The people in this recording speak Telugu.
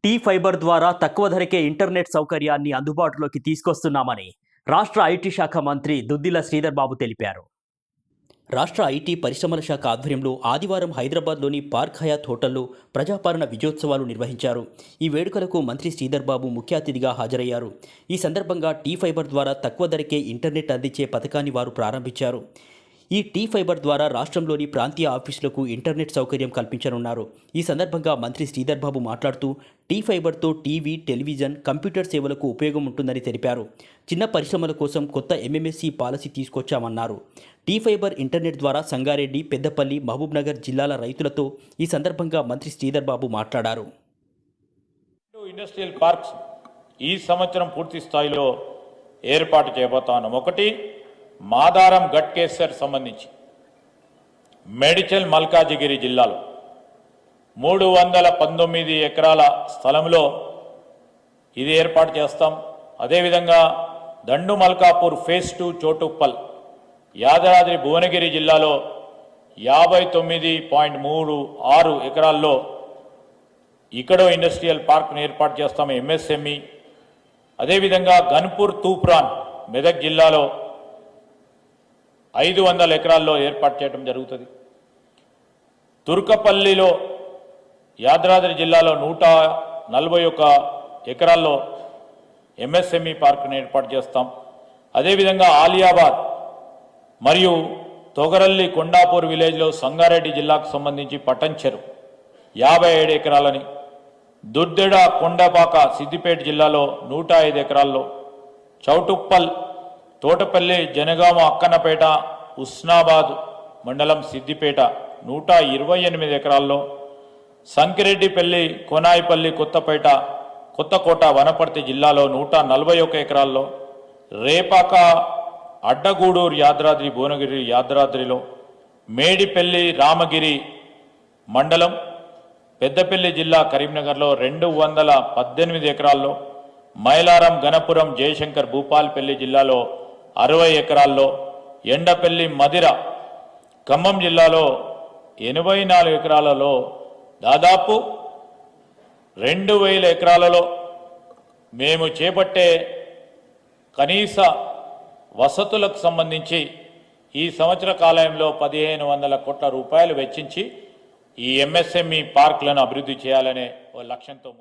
టీ ఫైబర్ ద్వారా తక్కువ ధరకే ఇంటర్నెట్ సౌకర్యాన్ని అందుబాటులోకి తీసుకొస్తున్నామని రాష్ట్ర ఐటీ శాఖ మంత్రి దుద్దిల శ్రీధర్ బాబు తెలిపారు. రాష్ట్ర ఐటీ పరిశ్రమల శాఖ ఆధ్వర్యంలో ఆదివారం హైదరాబాద్లోని పార్క్ హయాత్ హోటల్లో ప్రజాపాలన విజయోత్సవాలు నిర్వహించారు. ఈ వేడుకలకు మంత్రి శ్రీధర్ బాబు ముఖ్య అతిథిగా హాజరయ్యారు. ఈ సందర్భంగా టీ ఫైబర్ ద్వారా తక్కువ ధరకే ఇంటర్నెట్ అందించే పథకాన్ని వారు ప్రారంభించారు. ఈ టీ ఫైబర్ ద్వారా రాష్ట్రంలోని ప్రాంతీయ ఆఫీసులకు ఇంటర్నెట్ సౌకర్యం కల్పించనున్నారు. ఈ సందర్భంగా మంత్రి శ్రీధర్ బాబు మాట్లాడుతూ టీ ఫైబర్తో టీవీ, టెలివిజన్, కంప్యూటర్ సేవలకు ఉపయోగం ఉంటుందని తెలిపారు. చిన్న పరిశ్రమల కోసం కొత్త ఎంఎంఎస్సి పాలసీ తీసుకొచ్చామన్నారు. టీ ఫైబర్ ఇంటర్నెట్ ద్వారా సంగారెడ్డి, పెద్దపల్లి, మహబూబ్నగర్ జిల్లాల రైతులతో ఈ సందర్భంగా మంత్రి శ్రీధర్ బాబు మాట్లాడారు. ఇండస్ట్రియల్ పార్క్స్ ఈ సంవత్సరం పూర్తి స్థాయిలో ఏర్పాటు చేయబోతాను. ఒకటి మాదారం గట్కేసర్ సంబంధించి మేడ్చల్ మల్కాజిగిరి జిల్లాలో 319 ఎకరాల స్థలంలో ఇది ఏర్పాటు చేస్తాం. అదేవిధంగా దండు మల్కాపూర్ ఫేజ్ 2 చోటుప్పల్ యాదాద్రి భువనగిరి జిల్లాలో 59.36 ఎకరాల్లో ఇక్కడో ఇండస్ట్రియల్ పార్క్ను ఏర్పాటు చేస్తాం, ఎంఎస్ఎంఈ. అదేవిధంగా గన్పూర్ తూప్రాన్ మెదక్ జిల్లాలో 500 ఎకరాల్లో ఏర్పాటు చేయడం జరుగుతుంది. తుర్కపల్లిలో యాదాద్రి జిల్లాలో 141 ఎకరాల్లో ఎంఎస్ఎంఈ పార్కును ఏర్పాటు చేస్తాం. అదేవిధంగా ఆలియాబాద్ మరియు తొగరల్లి కొండాపూర్ విలేజ్లో సంగారెడ్డి జిల్లాకు సంబంధించి పటంచెరు 57 ఎకరాలని, దుర్దెడ కొండపాక సిద్దిపేట జిల్లాలో 105 ఎకరాల్లో, చౌటుప్పల్, తోటపల్లి, జనగామ, అక్కన్నపేట, ఉస్నాబాద్ మండలం సిద్దిపేట 128 ఎకరాల్లో, సంకిరెడ్డిపల్లి, కొనాయిపల్లి, కొత్తపేట, కొత్తకోట, వనపర్తి జిల్లాలో 141 ఎకరాల్లో, రేపాక, అడ్డగూడూరు, యాదాద్రి భువనగిరి యాదాద్రిలో, మేడిపల్లి, రామగిరి మండలం, పెద్దపల్లి జిల్లా కరీంనగర్లో 218 ఎకరాల్లో, మైలారం, గణపురం, జయశంకర్, భూపాల్పల్లి జిల్లాలో 60 ఎకరాల్లో, ఎండపల్లి, మదిర, ఖమ్మం జిల్లాలో 84 ఎకరాలలో దాదాపు 2000 ఎకరాలలో మేము చేపట్టే కనీస వసతులకు సంబంధించి ఈ సంవత్సర కాలంలో 1500 కోట్ల రూపాయలు వెచ్చించి ఈ ఎంఎస్ఎంఈ పార్కులను అభివృద్ధి చేయాలనే లక్ష్యంతో